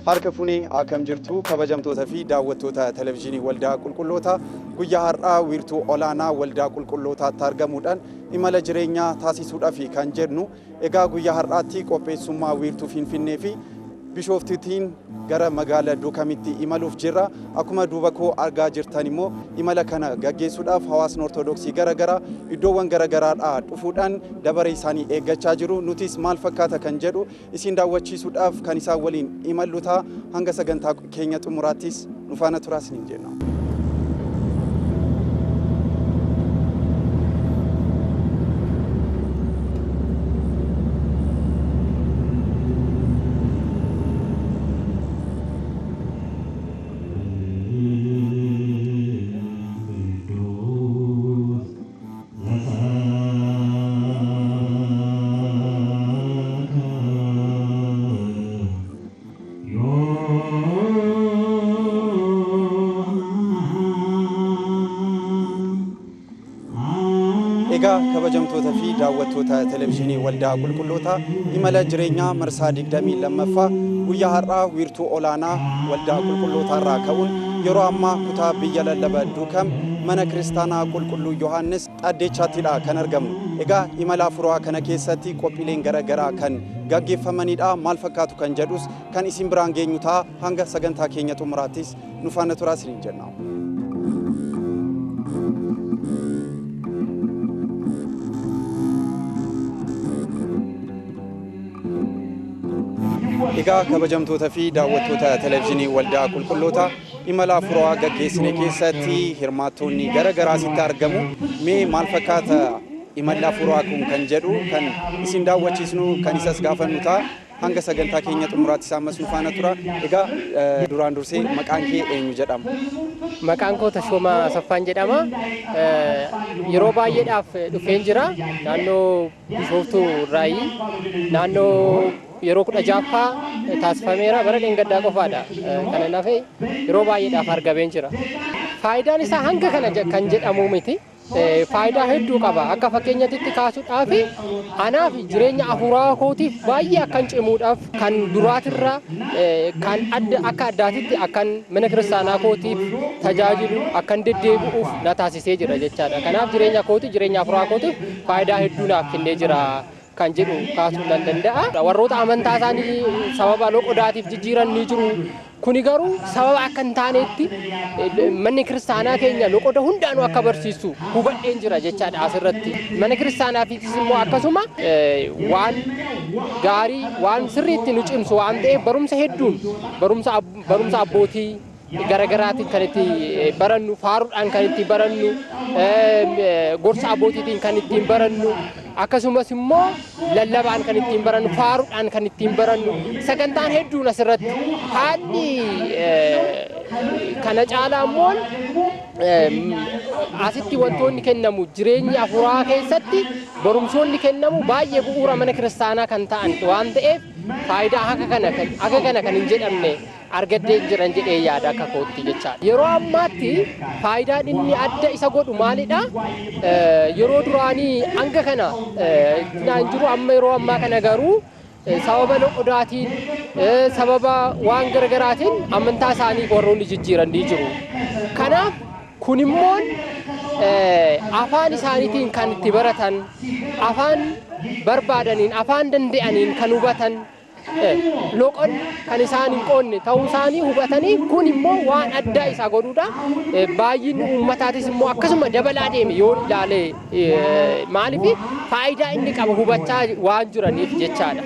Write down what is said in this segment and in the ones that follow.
Harka funee akkam jirtu kabajamtoota fi daawwattoota televezyiinii waldaa qulqulloota guyyaa har'aa wiirtuu olaanaa waldaa qulqullootaatti argamuudhaan imala jireenyaa taasisuudhaaf kan jedhu egaa guyyaa har'aatti qopheessummaa wiirtuu Finfinnee fi Bishooftuutiin gara magaalaa Duukamitti imaluuf jirra. Akkuma duuba koo argaa jirtan immoo imala kana gaggeessuudhaaf hawaasni Ortodoksii garagaraa iddoowwan garagaraadhaa dhufuudhaan dabaree isaanii eeggachaa jiru. Nutis maal fakkaata kan jedhu isin daawwachiisuudhaaf kan isaan waliin imallu ta'a. Hanga sagantaa keenya xumuraattis nu faana turaa isiniin jenna. Egaa kabajamtoota fi daawwattoota televezyiinii waldaa qulqullootaa imala jireenyaa marsaa 22ffaa guyyaa har'aa wiirtuu olaanaa waldaa qulqullootaa irraa ka'uun yeroo ammaa kutaa biyya lallaba Duukam mana kiristaanaa qulqulluu Yohaannis Xaddeechaatidha kan argamu. Egaa imala furaa kana keessatti qophiileen garagaraa kan gaggeeffamanidha. Maal fakkaatu kan jedhus kan isin biraan geenyu ta'a. Hanga sagantaa keenya xumuraattis nu faana turaa isiniin jenna. Egaa kabajamtoota fi daawwattoota televezyiinii waldaa qulqullootaa imala furaa gaggeessine keessatti hirmaattonni garagaraa sitti argamu. Mee maal fakkaata imala furaa kun kan jedhu kan isin daawwachiisnu kan isas gaafannu ta'a. Hanga sagantaa keenya xumuraattis ammas nu faana tura. Egaa duraan dursee maqaan kee eenyu jedhama? Maqaan koo Tashoomaa Asaffaan jedhama. Yeroo baay'eedhaaf dhufeen jira. Naannoo Bishooftuu Raayii naannoo yeroo 16ffaa taasifameera bara dheengaddaa qofaadha. Kana nafee yeroo baay'eedhaaf argameen jira. Faayidaan isaa hanga kana kan jedhamu miti. Faayidaa hedduu qaba. Akka fakkeenyatti kaasuudhaaf anaaf jireenya afuuraa kootiif baay'ee akkan cimuudhaaf kan duraatirraa kan akka addaatitti akkan mana kiristaanaa kootiif tajaajilu akkan deddeebi'uuf na taasisee jira jechaadha. Kanaaf jireenya kootii jireenya afuuraa kootiif faayidaa hedduu naaf kennee jira kan jedhu kaasuu nan danda'a. Warroota amantaa isaanii sababa loqodaatiif jijjiiran ni jiru. Kuni garuu sababa akka hin taanetti manni kiristaanaa keenya loqoda hundaanuu akka barsiisu hubadheen jira jechaadha asirratti. Mana kiristaanaafis immoo akkasuma waan gaarii waan sirriitti nu cimsu waan ta'eef barumsa hedduun barumsa abbootii garagaraatiin kan itti barannu, faaruudhaan kan itti barannu, gorsa abbootiitiin kan ittiin barannu, akkasumas immoo lallabaan kan ittiin barannu, faaruudhaan kan ittiin barannu, sagantaan hedduun asirratti haalli kana caalaa immoo asitti wantoonni kennamu jireenya afuuraa keessatti barumsoonni kennamu baay'ee bu'uura mana kiristaanaa kan ta'an waan ta'eef faayidaa akka kana kan hin jedhamne argadhee jiran jedhee yaada akka kootti jechaadha. Yeroo ammaatti faayidaan inni adda isa godhu maalidha? Yeroo duraanii hanga kana naan jiru amma yeroo ammaa kana garuu sababa loqodaatiin sababa waan garagaraatiin amantaa isaanii warroonni jijjiiran ni jiru. Kanaaf kun immoo afaan isaaniitiin kan itti baratan, afaan barbaadaniin, afaan danda'aniin kan hubatan, loqon kan isaan hin qoonne ta'uu isaanii hubatanii kun immoo waan addaa isaa godhuudha. Baay'inni uummataatis immoo akkasuma dabalaa deeme yoo ilaale maaliif faayidaa inni qabu hubachaa waan jiraniif jechaadha.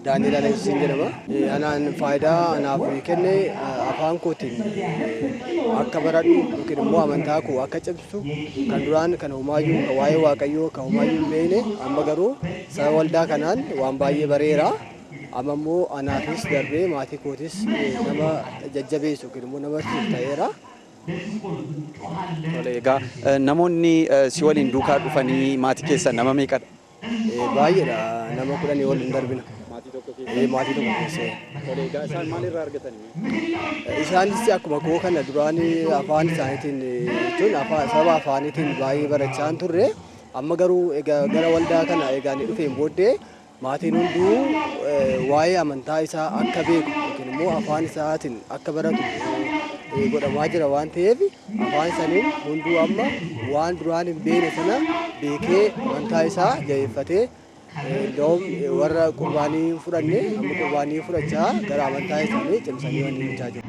Daaniel Alexis jedhama. Anaan faayidaa anaaf kenne afaan kootiin akka baradhu yookiin immoo amantaa koo akka cimsu kan duraan kan humaayyuu kan waa'ee Waaqayyoo kan humaayyuu hin beekne amma garuu sababa waldaa kanaan waan baay'ee bareera. Amma immoo anaafis darbee maatii kootis nama jajjabeessu yookiin immoo nama ta'eera. Egaa namoonni si waliin duukaa dhufanii maatii keessa nama meeqadha? Baay'eedha. Nama 10 ol hin darbina. tokko keessa. Maatii tokko keessa. Tolee egaa isaan maalirraa argatanii? Isaanis akkuma koo kana duraan afaan isaaniitiin jechuun saba afaaniitiin baay'ee barachaa turre. Amma garuu gara waldaa kana egaa ni dhufeen booddee maatiin hunduu waa'ee amantaa isaa akka beeku yookiin immoo afaan isaatiin akka baratu godhamaa jira waan ta'eef afaan isaaniin hunduu amma waan duraan hin beekne sana beekee amantaa isaa jabeeffatee warra qurbaanii fudhanne amma qurbaanii fudhachaa gara amantaa isaanii cimsanii waan hojjechaa jiru.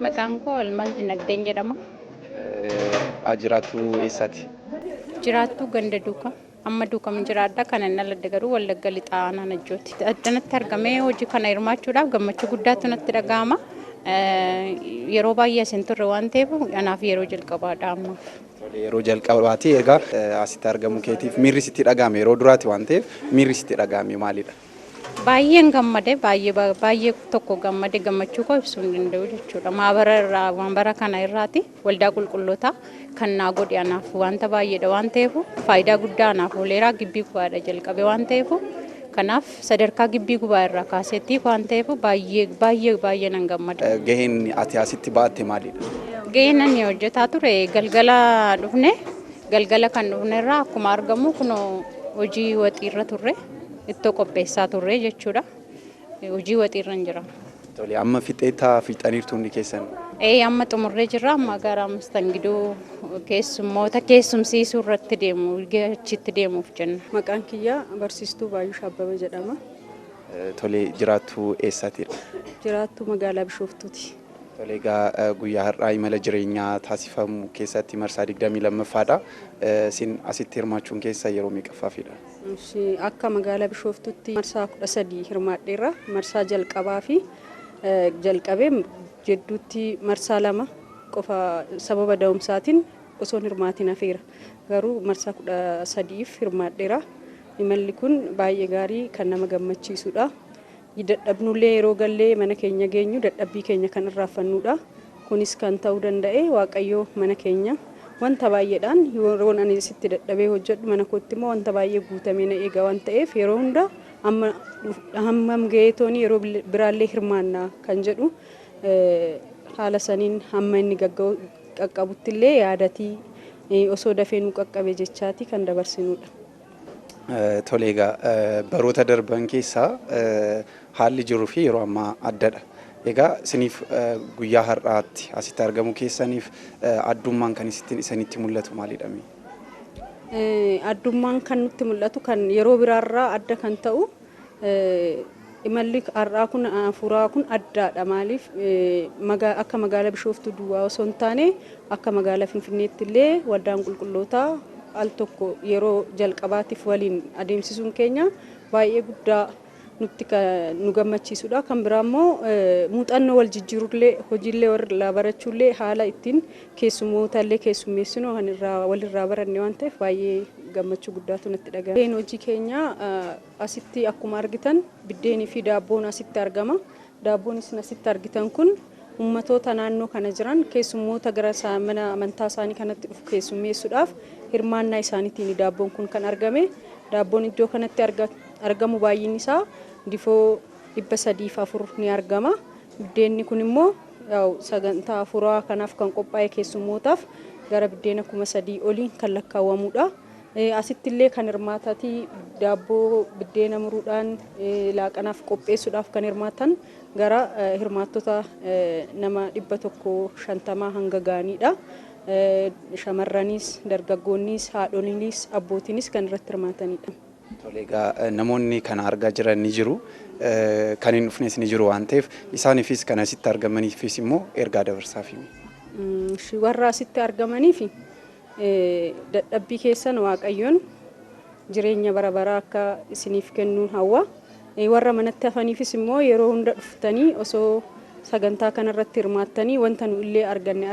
Maqaan koo Almaaz Dinagdeen jedhama. Jiraattu eessaati? Jiraattu Ganda Duukaa. Amma Duukam jiraadha. Kan inni aladde garuu Wallagga Lixaa Aanaa Najjooti. Addanatti argamee hojii kana hirmaachuudhaaf gammachuu guddaatu natti dhaga'ama. Yeroo baay'ee asin turre waan ta'eef anaaf yeroo jalqabaadha amma. Yeroo jalqabaati egaa asitti argamu keetiif miirri sitti dhaga'ame yeroo duraati waan ta'eef miirri sitti dhaga'ame maalidha? Baay'een gammade baay'ee tokko gammade gammachuu koo ibsuu hin danda'u jechuudha. Maabara kana irraati waldaa qulqullootaa kan naa godhe anaaf wanta baay'eedha waan ta'eef faayidaa guddaa anaaf ooleera gibbii gubaadha jalqabe waan ta'eef kanaaf sadarkaa gibbii gubaa irraa kaasetti waan ta'eef baay'ee nan gammada. Gaheen ati asitti ba'atte maalidha? Gaheen ani hojjetaa ture galgala kan dhufne irraa akkuma argamu kun hojii waxii irra turre. Ittoo qopheessaa turre jechuudha. Hojii waxii irra hin jira. Tolee amma fixaniirtu hundi keessan. Amma xumurree jirra. Amma gara mastangidoo keessummoota keessumsiisuu irratti deemu achitti deemuuf jenna. Maqaan kiyyaa barsiistuu Baay'uush Abbabee jedhama. Tolee jiraattu eessaatidha? Jiraattu magaalaa Bishooftuuti. Tolee egaa guyyaa har'aa imala jireenyaa taasifamu keessatti marsaa 22ffaadha. Isin asitti hirmaachuun keessa yeroo meeqaffaafidha? Akka magaalaa Bishooftuutti marsaa 13 hirmaadheerra. Marsaa jalqabaa fi jalqabee jedduutti marsaa 2 qofa sababa da'umsaatiin osoo hirmaatiin hafeera. Garuu marsaa 13f hirmaadheera. Imalli kun baay'ee gaarii kan nama gammachiisudha. Dadhabnullee yeroo gallee mana keenya geenyu dadhabbii keenya kan irraaffannuudha. Kunis kan ta'uu danda'e Waaqayyoo mana keenya wanta baay'eedhaan yeroo ani sitti dadhabee hojjedhu mana kootti immoo wanta baay'ee guutamee na eega waan ta'eef yeroo hunda hammam ga'eetoon yeroo biraallee hirmaannaa kan jedhu haala saniin hamma inni qaqqabuttillee yaadatii osoo dafee nu qaqqabe jechaati kan dabarsinuudha. Tolee egaa baroota darban keessaa haalli jiruu fi yeroo ammaa addadha. Egaa isiniif guyyaa har'aatti asitti argamu keessaniif addummaan kan isinitti mul'atu maalidha? Addummaan kan nutti mul'atu kan yeroo biraarraa adda kan ta'u imalli har'aa kun fuuraa kun addaadha. Maaliif akka magaalaa Bishooftuu duwwaa osoo hin taane akka magaalaa Finfinneetti illee waldaan qulqullootaa al tokko yeroo jalqabaatiif waliin adeemsisuun keenya baay'ee guddaa nu gammachiisudha. Kan biraa immoo muuxannoo wal jijjiirullee hojiillee warra barachuullee haala ittiin keessumootaallee keessummeessinu walirraa baranne waan ta'eef baay'ee gammachuu guddaatu natti dhagahama. Hojii keenya asitti akkuma argitan biddeenii fi daabboon asitti argama. Daabboon isin asitti argitan kun ummatoota naannoo kana jiran keessummoota gara mana amantaa isaanii kanatti dhufu keessummeessuudhaaf hirmaannaa isaaniitiin daabboon kun kan argame. Daabboon iddoo kanatti argamu baay'inni isaa difoo 304 ni argama. Biddeenni kun immoo sagantaa furaa kanaaf kan qophaa'e keessummootaaf gara biddeena 3,000 oliin kan lakkaawwamudha. Asitti illee kan hirmaatatii daabboo biddeena muruudhaan laaqanaaf qopheessuudhaaf kan hirmaatan gara hirmaattota nama 150 hanga gaaniidha. Shamarranis, dargaggoonnis, haadholiinis, abbootiinis kan irratti hirmaatanidha. Tolee egaa namoonni kana argaa jiran ni jiru. Kan hin dhufnes ni jiru waan ta'eef isaaniifis kan asitti argamaniifis immoo ergaa dabarsaaf himi. Warra asitti argamaniif dadhabbii keessan Waaqayyoon jireenya bara baraa akka isiniif kennuun hawwa. Warra manatti hafaniifis immoo yeroo hunda dhuftanii osoo sagantaa kanarratti hirmaattanii wanta nu illee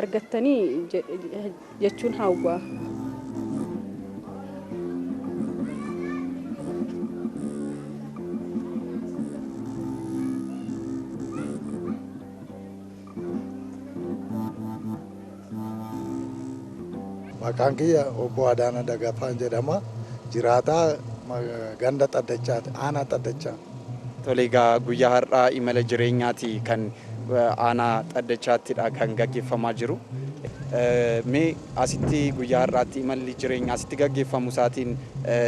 argattanii jechuun hawwa. Maqaan kiyya obbo Adaana Dagafaan jedhama. Jiraataa ganda Xaddachaati, aanaa Xaddachaa. Tole egaa guyyaa har'aa imala jireenyaati kan aanaa Xaddachaatidha kan gaggeeffamaa jiru. Mee asitti guyyaa har'aatti imalli jireenyaa asitti gaggeeffamu isaatiin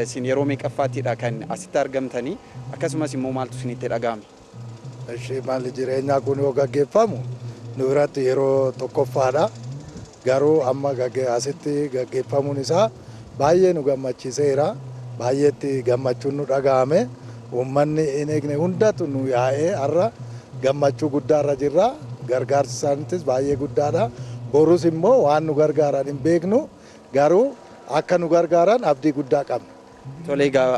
isin yeroo meeqaffaatidha kan asitti argamtanii akkasumas immoo maaltu isinitti dhaga'ame? Imalli jireenyaa kun yoo gaggeeffamu nu biratti yeroo tokkoffaadha. Garuu amma asitti gaggeeffamuun isaa baay'ee nu gammachiiseera. Baay'eetti gammachuun nu dhaga'ame. Uummanni hin eegne hundatu nu yaa'ee har'a gammachuu guddaarra jirra. Gargaarsi isaaniitis baay'ee guddaadha. Borus immoo waan nu gargaaran hin beeknu garuu akka nu gargaaran abdii guddaa qabna. Tole egaa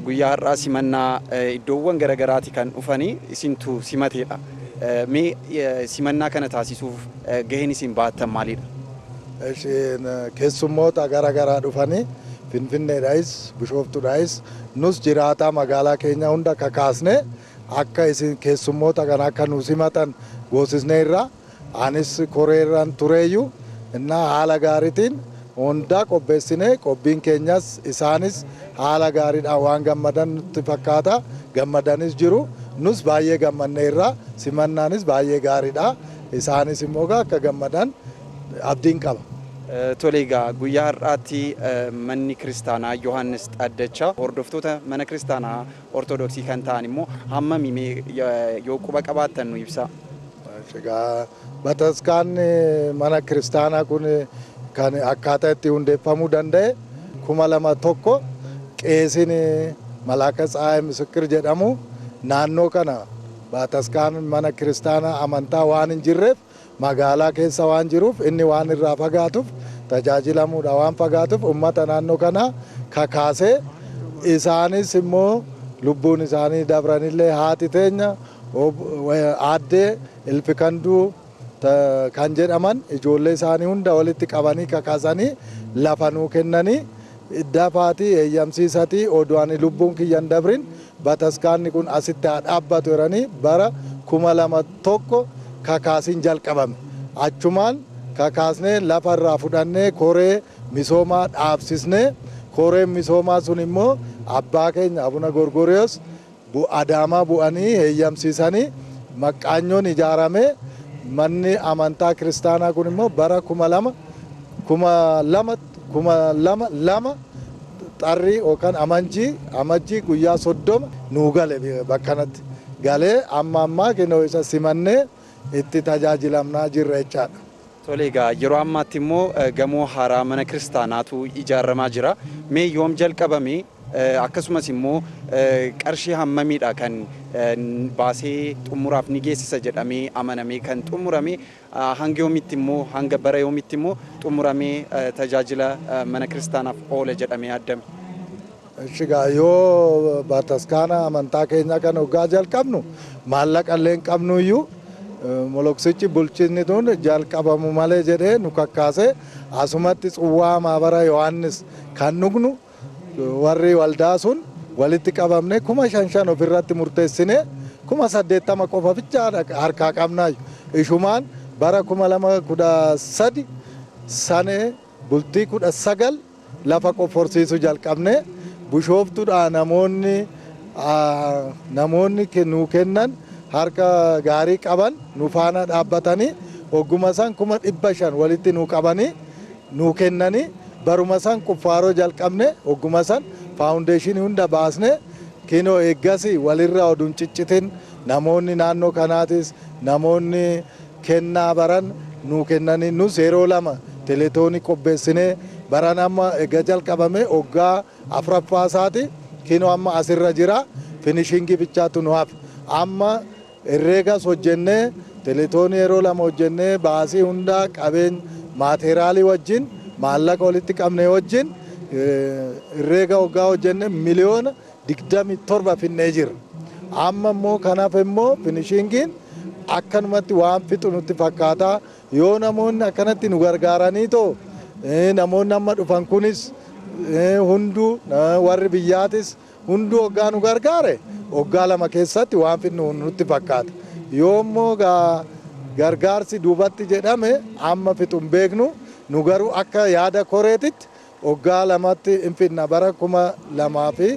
guyyaa har'aa simannaa iddoowwan garaagaraati kan dhufanii isintu simateedha. Mee simannaa kana taasisuuf gaheen isin baattan maalidha? Keessummoota garaagaraa dhufanii Finfinneedhaayis Bishooftuudhaayis nus jiraataa magaalaa keenya hunda kakaasne akka isin keessummoota kana akka nu simatan goosisneerra. Anis koreerran tureeyyu innaa haala gaariitiin hundaa qopheessine qophiin keenyas isaanis haala gaariidhaan waan gammadan nutti fakkaata. Gammadanis jiru. Nus baay'ee gammanneerra. Simannaanis baay'ee gaariidha. Isaanis immoo akka gammadan abdiin qaba. Tole egaa guyyaa har'aatti manni kiristaanaa Yohaannis Xaddachaa hordoftoota mana kiristaanaa Ortodoksii kan ta'an immoo hammamii yoo quba qabaattan nu ibsaa. Bataskaanni mana kiristaanaa kun kan akkaataa itti hundeeffamuu danda'e 2001 qeesiin Malaaka Tsaayii Misikir jedhamu naannoo kana bataskaan mana kiristaanaa amantaa waan hin jirreef magaalaa keessa waan jiruuf inni waan irraa fagaatuuf tajaajilamuudha waan fagaatuuf uummata naannoo kana kakaasee isaanis immoo lubbuun isaanii dabranillee haati teenya aaddee Ilfikanduu kan jedhaman ijoollee isaanii hunda walitti qabanii kakaasanii lafa nuu kennanii dafaatii eeyyamsiisatii oduun lubbuun kiyyan dabrin bataskaanni kun asitti haa dhaabbatu jedhanii bara 2001 kakaasiin jalqabame. Achumaan kakaasnee lafarraa fudhannee koree misoomaa dhaabsisnee koreen misoomaa sun immoo abbaa keenya Abuna Gorgoriyoos Adaamaa bu'anii eeyyamsiisanii maqaanyoon ijaaramee manni amantaa kiristaanaa kun immoo bara 2002 xarrii yookaan amajjii guyyaa 30 nuu gale bakkanatti galee amma kenoo isa simannee itti tajaajilamnaa jirra jechaadha. Tole egaa yeroo ammaatti immoo gamoo haaraa mana kiristaanaatu ijaaramaa jira. Mee yoom jalqabame akkasumas immoo qarshii hammamiidha kan baasee xumuraaf ni geessisa jedhamee amanamee kan xumurame hanga yoomitti immoo hanga bara yoomitti immoo xumuramee tajaajila mana kiristaanaaf oola jedhamee yaadame. Egaa yoo bataskaana amantaa keenya kan hoggaa jalqabnu maallaqa illee hin qabnu iyyuu moloksichi bulchinni tun jalqabamu malee jedhee nu kakkaase asumatti tsuwwaa maabara Yohaannis kan nugnu warri waldaa sun walitti qabamne 5,500 ofirratti murteessine 80,000 qofa bichaa harkaa qabnaa ishumaan bara 2013 sanee bultii 19 lafa qofforsiisu jalqabne Bishooftuudha namoonni nuu kennan harka gaarii qaban nu faana dhaabbatanii ogguma san 500 walitti nuu qabanii nuu kennanii baruma san quffaaroo jalqabne ogguma san faawundeeshinii hunda baasne kinoo eeggasi walirra oduun ciccitin namoonni naannoo kanaatis namoonni kennaa baran nuu kennanii nus yeroo lama teleetoonii qopheessinee baran amma eega jalqabame oggaa afuraffaa isaati kinoo amma asirra jira finishingii bichaatu nu hafe amma herreegas hojjennee teleetoonii yeroo lama hojjennee baasii hundaa qabeen maateeraalii wajjin maallaqa walitti qabne wajjin herreega oggaa hojjenne miliyoona 27 finnee jira. Amma immoo kanaaf immoo finishingiin akkanumatti waan fixu nutti fakkaata yoo namoonni akkanatti nu gargaaranii too namoonni amma dhufan kunis hunduu warri biyyaatis hunduu oggaa nu gargaare oggaa lama keessatti waan fixnu nutti fakkaata. Yoo immoo gargaarsi duubatti jedhame amma fixu hin beeknu nu garuu akka yaada koreetitti waggaa lamatti hin fidna bara 2020tti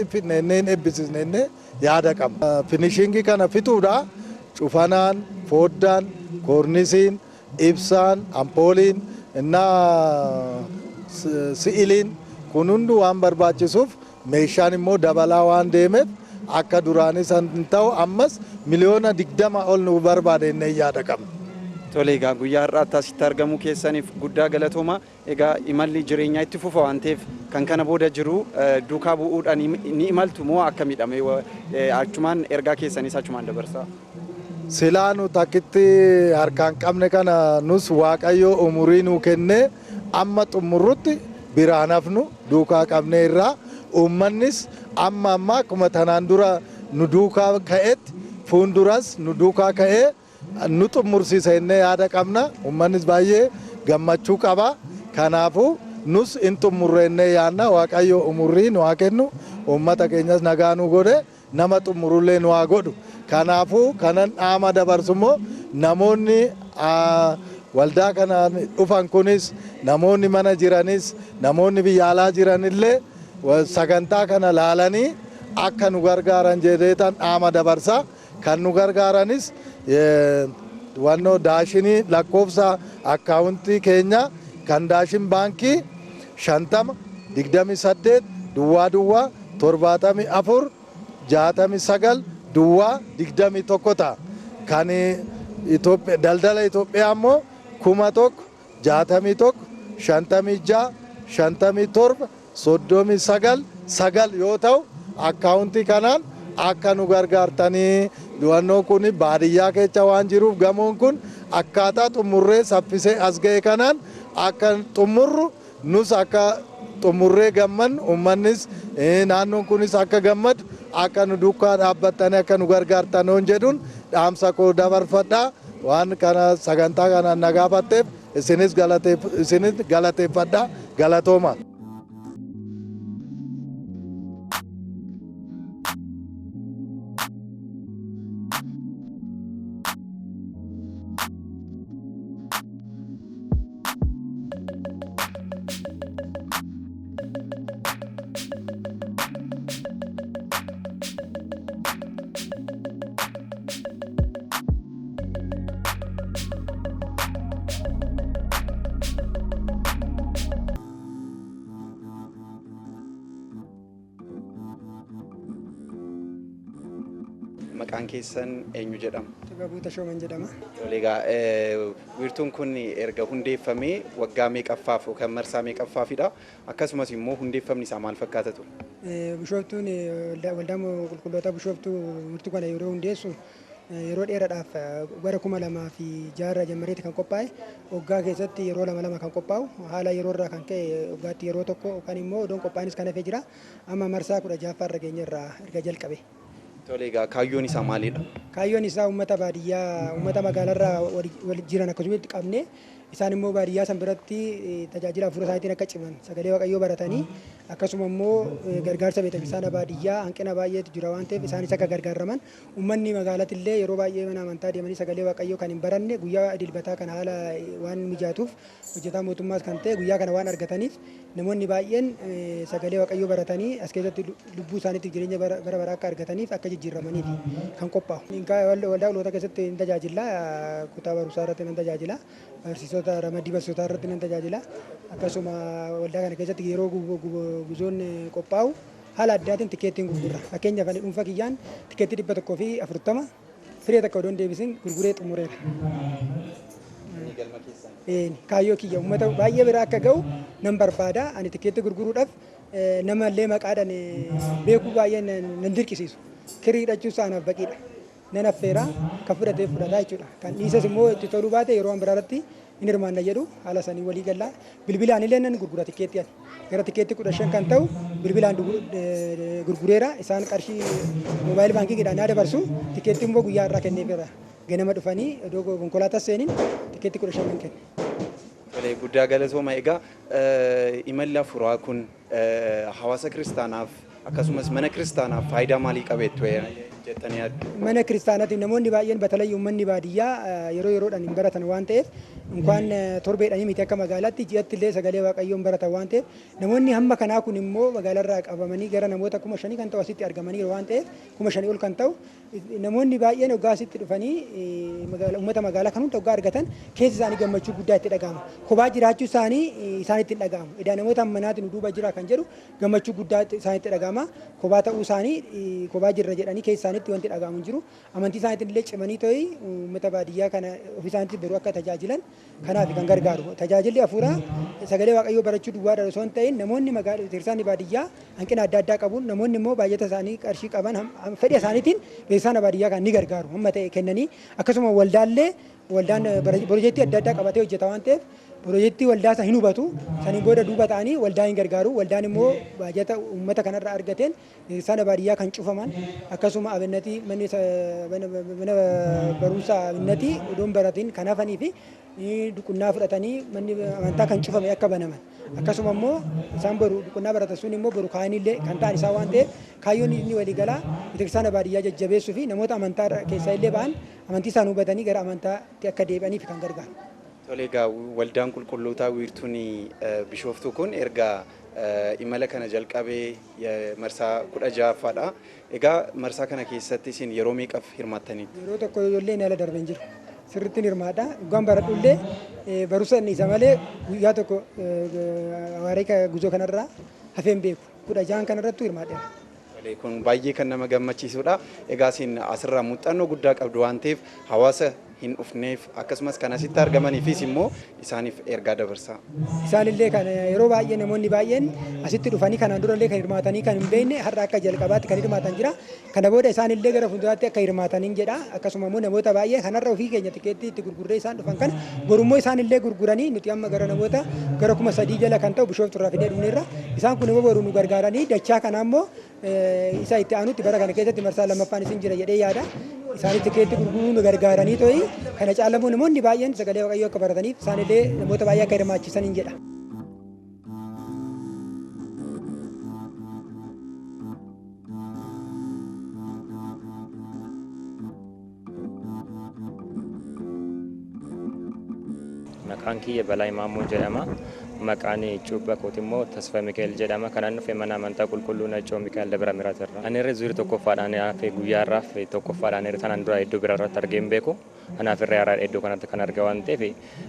hin fidne inneen eebbisisne innee yaada qabna. Finishingii kana fixuudha cufanaan, foddaan, koornisiin, ibsaan, ampooliin, si'iliin kun hundi waan barbaachisuuf meeshaan immoo dabalaa waan deemeef akka duraanis hin ta'u ammas miliyoona 20 ol nu barbaade innee yaada qabna. Tole egaa guyyaa har'aatti asitti argamuu keessaniif guddaa galatooma. Egaa imalli jireenyaa itti fufa waan ta'eef kan kana booda jiru duukaa bu'uudhaan ni imaltu moo akkamidha? Achumaan ergaa keessanis achumaan dabarsaa. Silaa nu takkitti harkaan qabne kana nus Waaqayyo umurii nu kennee amma xumurrutti biraan hafnu duukaa qabne irraa uummannis amma akkuma tanaan dura nu duukaa ka'etti fuulduras nu duukaa ka'ee nu xumursiisa innee yaada qabna. Uummannis baay'ee gammachuu qaba. Kanaafuu nus in xumurre innee yaadna. Waaqayyo umurii nu haa kennu, uummata keenyas nagaa nu godhe, nama xumurullee nu haa godhu. Kanaafuu kanan dhaama dabarsumoo namoonni waldaa kana dhufan kunis namoonni mana jiranis namoonni biyya alaa jiranillee sagantaa kana laalanii akka nu gargaaran jedheetan dhaama dabarsa. Kan nu gargaaranis wannoo daashinii lakkoofsa akkaawuntii keenya kan daashin baankii 5028 duwwaa 74 69 duwwaa 21 ta'a. Kan daldala Itoophiyaa immoo 11 61 56 57 39 yoo ta'u akkaawuntii kanaan akka nu gargaartanii du'annoo kun baadiyyaa keessa waan jiruuf gamoon kun akkaataa xumurree saffisee as ga'e kanaan akka xumurru nus akka xumurree gammannu uummannis naannoon kunis akka gammadu akka nu duukaa dhaabbattanii akka nu gargaartan jedhuun dhaamsa koo dabarfadha. Waan kana sagantaa kana nagaafatteef isinis galateeffadha. Galatooma. Maqaan keessan eenyu jedhama? Gabuu Tashooman jedhama. Egaa wiirtuun kun erga hundeeffamee waggaa meeqaffaaf yookaan marsaa meeqaffaafidha? Akkasumas immoo hundeeffamni isaa maal fakkaata ture? Bishooftuun waldaa qulqulloota bishooftuu wiirtuu kana yeroo hundeessu yeroo dheeraadhaaf bara 2006 jammareetti kan qophaa'e waggaa keessatti yeroo lama kan qophaa'u haala yeroo irraa kan ka'e waggaatti yeroo tokko yookaan immoo odoon qophaa'anis kan hafee jira. Amma marsaa 16 irra geenye irraa erga jalqabe. Tole egaa kaayyoon isaa maalidha? Kaayyoon isaa uummata baadiyyaa uummata magaalaarraa wal jiran akkasumas qabne isaan immoo baadiyyaa san biratti tajaajila hafuura isaaniitiin akka ciman sagalee waaqayyoo baratanii akkasuma immoo gargaarsa beeksisa baadiyyaa hanqina baay'eetu jira waan ta'eef isaanis akka gargaaraman uummanni magaalaatillee yeroo baay'ee mana amantaa deemanii sagalee waaqayyoo kan hin baranne guyyaa dilbataa kana haala waan mijaatuuf hojjetaa mootummaas kan ta'e guyyaa kana waan argataniif namoonni baay'een sagalee waaqayyoo baratanii as keessatti lubbuu isaaniitti jireenya bara baraa akka argataniif akka jijjiiramaniif kan qophaa'u. Waldaa qulqullootaa keessatti ni tajaajila kutaa barumsaa irratti ni tajaajila barsiisota ramaddii barsiisotaa irratti ni tajaajila akkasuma waldaa kana keessatti yeroo guzoon qophaa'u haala addaatiin tikeettiin gurgurra. Fakkeenyaaf ani dhuunfaa kiyyaan tikeettii 140 firee takka odoon deebisin gurguree xumureera. Kaayyoo kiyya uummata baay'ee bira akka ga'u nan barbaada. Ani tikeettii gurguruudhaaf namallee maqaadhaan beekuu baay'ee nan dirqisiisu. Kirii hidhachuus anaaf baqiidha. Nan affeera kan fudhatee fudhataa jechuudha. Kan dhiisas immoo itti toluu baate yeroo an biraarratti hin hirmaanna jedhu haala sanii walii gallaa bilbilaan illee nan gurgura tikeettii ani. Gara tikeettii 15 kan ta'u bilbilaan gurgureera. Isaan qarshii moobaayil baankiidhaan naa dabarsu tikeettii immoo guyyaa irraa kenneefera. Ganama dhufanii iddoo konkolaataa seeniin tikeettii 15 kan kenne. Guddaa galatooma. Egaa imalli hafuuraa kun hawaasa kiristaanaaf akkasumas mana kiristaanaaf faayidaa maalii qabeettu jettanii yaaddu? Mana kiristaanaatiif namoonni baay'een batalee uummanni baadiyyaa yeroo yeroodhaan hin baratan waan ta'eef እንኳን torbeedhanii miti akka magaalaatti ji'atti illee sagalee waaqayyoon baratan waan ta'eef namoonni hamma kanaa kun immoo magaalarraa qabamanii gara namoota 5,000 kan ta'u asitti argamanii waan ta'eef 5,000 ol kan ta'u namoonni baay'een hoggaa asitti dhufanii uummata magaalaa kan hunda hoggaa argatan keessa isaanii gammachuu guddaa itti dhaga'ama. Kophaa jiraachuu isaanii isaanitti hin dhaga'amu. Edaa namoota ammanaatiin duuba jira kan jedhu gammachuu guddaa isaanitti dhaga'ama. Kophaa ta'uu isaanii kophaa jirra jedhanii keessa isaanitti wanti dhaga'amu hin jiru. Amantii isaaniitiin illee cimanii ta'ii uummata baadiyyaa kana ofii isaaniitti biroo akka tajaajilan kanaaf kan gargaaru. Tajaajilli hafuuraa sagalee waaqayyoo barachuu duwwaadha osoo hin ta'in namoonni magaalaa teessaan baadiyyaa hanqina adda addaa qabu namoonni immoo baay'ata isaanii qarshii qaban fedhii isaaniitiin teessaan baadiyyaa kan ni gargaaru hamma ta'e kennanii akkasuma waldaan piroojeektii adda addaa qabatee hojjeta waan ta'eef piroojeektii waldaa sana hin hubatu saniin booda duuba ta'anii waldaa hin gargaaru waldaan immoo baajata uummata kanarraa argateen sana baadiyyaa kan cufaman akkasuma abinnatii mana barumsaa abinnatii odoon baratiin kan hafanii fi duqunnaa fudhatanii manni amantaa kan cufame akka banaman akkasuma immoo isaan boru duqunnaa baratan sun immoo boru kaayinillee kan ta'an isaa waan ta'eef kaayyoon inni waliigalaa beeksisa baadiyyaa jajjabeessuu fi namoota amantaa keessaa illee ba'an amantii isaan hubatanii gara amantaatti akka deebi'aniif kan gargaaru. Tole egaa waldaan qulqullootaa wiirtuun Bishooftuu kun erga imala kana jalqabee marsaa 16ffaadha. Egaa marsaa kana keessatti isin yeroo meeqaaf hirmaattanii? Yeroo tokko ijoollee ala darbee hin jiru. Sirriitti hirmaadha. Dhugaan baradhullee barumsa inni isa malee guyyaa tokko hawaaree guzoo kanarraa hafeen beeku. 16 kanarrattu hirmaadheera. Kun baay'ee kan nama gammachiisudha. Egaa isin asirraa muuxannoo guddaa qabdu waan ta'eef hawaasa hin dhufneef akkasumas kan asitti argamaniifis immoo isaaniif ergaa dabarsaa. Isaanillee kan yeroo baay'ee namoonni baay'een asitti dhufanii kanaan durallee kan hirmaatanii kan hin beekne har'a akka jalqabaatti kan hirmaatan jira. Kana booda isaanillee gara fuulduraatti akka hirmaataniin jedha. Akkasuma immoo namoota baay'ee kanarra ofii keenya tikeettii itti gurgurree isaan dhufan kana borummoo isaanillee gurguranii nuti amma gara namoota gara 3,000 jala kan ta'u Bishooftuurraa fidee dhufneerra. Isaan kun immoo boru nu gargaaranii dachaa kana immoo isa itti aanutti bara kana keessatti marsaa lammaffaan isin jira jedhee yaada. Isaan tikeetti gurguruu nu gargaaranii ta'ii kana caalamuu namoonni baay'een sagalee waaqayyoo akka barataniif isaanillee namoota baay'ee akka hirmaachisaniin jedha. Maqaan kiyya Balaa Imaamoo jedhama. Maqaan cuuphaa kooti immoo Tasfaa Mikaa'el jedhama. Kanaan dhufe mana amantaa qulqulluu Naccoo Mikaa'el Dabra Miraatirra. Ani irra zuuri tokkoffaadhaan hafe guyyaarraaf tokkoffaadhaan irra tanaan dura iddoo biraarratti argee hin beeku. Anaaf irra yaaraa iddoo kanatti kan argaa waan ta'eef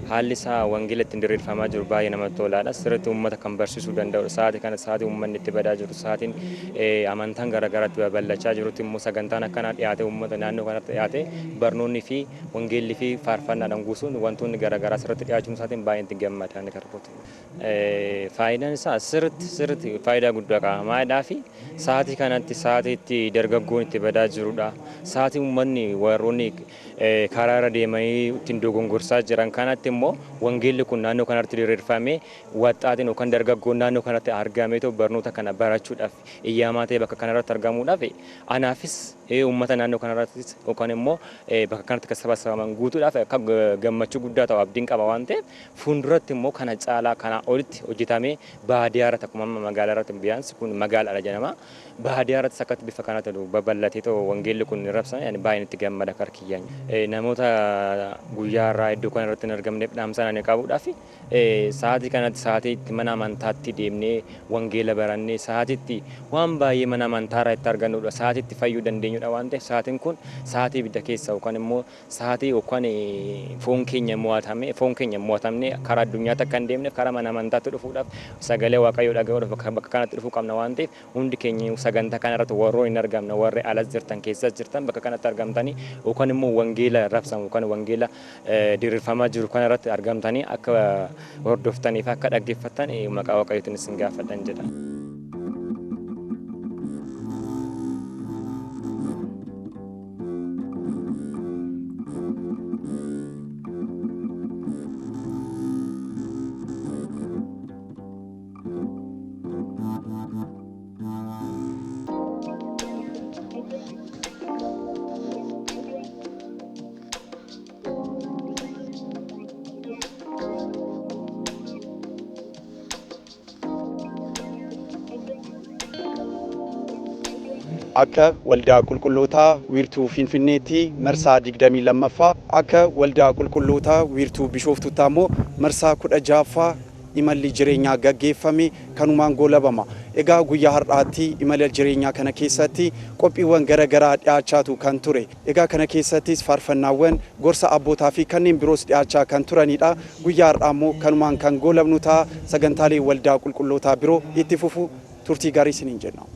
haalli isaa wangeela ittiin diriirfamaa jiru baay'ee namatti tolaadha. Sirriitti uummata kan barsiisuu danda'udha. Sa'aatii kana sa'aatii uummanni itti badaa jiru sa'aatiin amantaan garaagaraatti babal'achaa jirutti immoo sagantaan akkanaa dhiyaate uummata naannoo kanatti dhiyaate barnoonni fi wangeelli fi faarfannaadhaan guusuun wantoonni garaagaraa sirriitti dhiyaachuun isaatiin baay'ee itti gammadaan garbuuti. Faayidaan isaa sirriitti faayidaa guddaa qaba. Maayidhaa fi sa'aatii kanatti sa'aatii itti dargaggoon itti badaa jirudha. Sa'aatii uummanni warroonni karaa irra deemanii ittiin dogongorsaa jiran kanatti immoo wangeelli kun naannoo kanatti diriirfamee waxxaatiin yookaan dargaggoon naannoo kanatti argamee barnoota kana barachuudhaaf iyyaamaa ta'e bakka kanarratti argamuudhaaf anaafis uummata naannoo kanarrattis yookaan immoo bakka kanatti kan sabasabaman guutuudhaaf akka gammachuu guddaa ta'u abdiin qaba waan ta'eef fuulduratti immoo kana caalaa kana olitti hojjetamee baadiyyaa irratti akkuma magaalaa irratti biyaansi kun magaalaadha jedhama. Baadiyyaa irratti akkatti bifa kanatti babal'atee ta'u wangeelli kun rabsame baay'een itti gammada karkiyyaan. Namoota guyyaa irraa iddoo kana irratti hin argamneef dhaamsa ani qabuudhaaf sa'aatii kanatti sa'aatii itti mana amantaatti deemnee wangeela barannee sa'aatiitti waan baay'ee mana amantaa irraa itti argannudha. Sa'aatiitti fayyuu dandeenyudha waan ta'eef sa'aatiin kun sa'aatii ibidda keessa yookaan immoo sa'aatii yookaan foon keenya mo'atamne karaa addunyaatti akka hin deemneef karaa mana amantaatti dhufuudhaaf sagalee waaqayyoo dhaga'uudhaaf bakka kanatti dhufuu qabna waan ta'eef hundi keenya sagantaa kana irratti warroo hin argamne warri alas jirtan keessas jirtan bakka kanatti argamtanii yookaan immoo wangeela rabsamu yookaan wangeela diriirfamaa jiru kana irratti argamtanii akka hordoftanii fi akka dhaggeeffattan maqaa waaqayyootiin isin gaafadhan jedha. akka waldaa qulqullootaa wiirtuu Finfinneetti marsaa 22ffaa akka waldaa qulqullootaa wiirtuu Bishooftuutti ammoo marsaa 16ffaa imalli jireenyaa gaggeeffame kanumaan goolabama. Egaa guyyaa har'aatti imala jireenyaa kana keessatti qophiiwwan garaagaraa dhiyaachaa kan ture. Egaa kana keessattis faarfannaawwan gorsa abbootaa fi kanneen biroos dhiyaachaa kan turanidha. Guyyaa har'aa immoo kanumaan kan goolabnu ta'a sagantaalee waldaa qulqullootaa biroo itti fufu turtii gaarii isiniin jenna.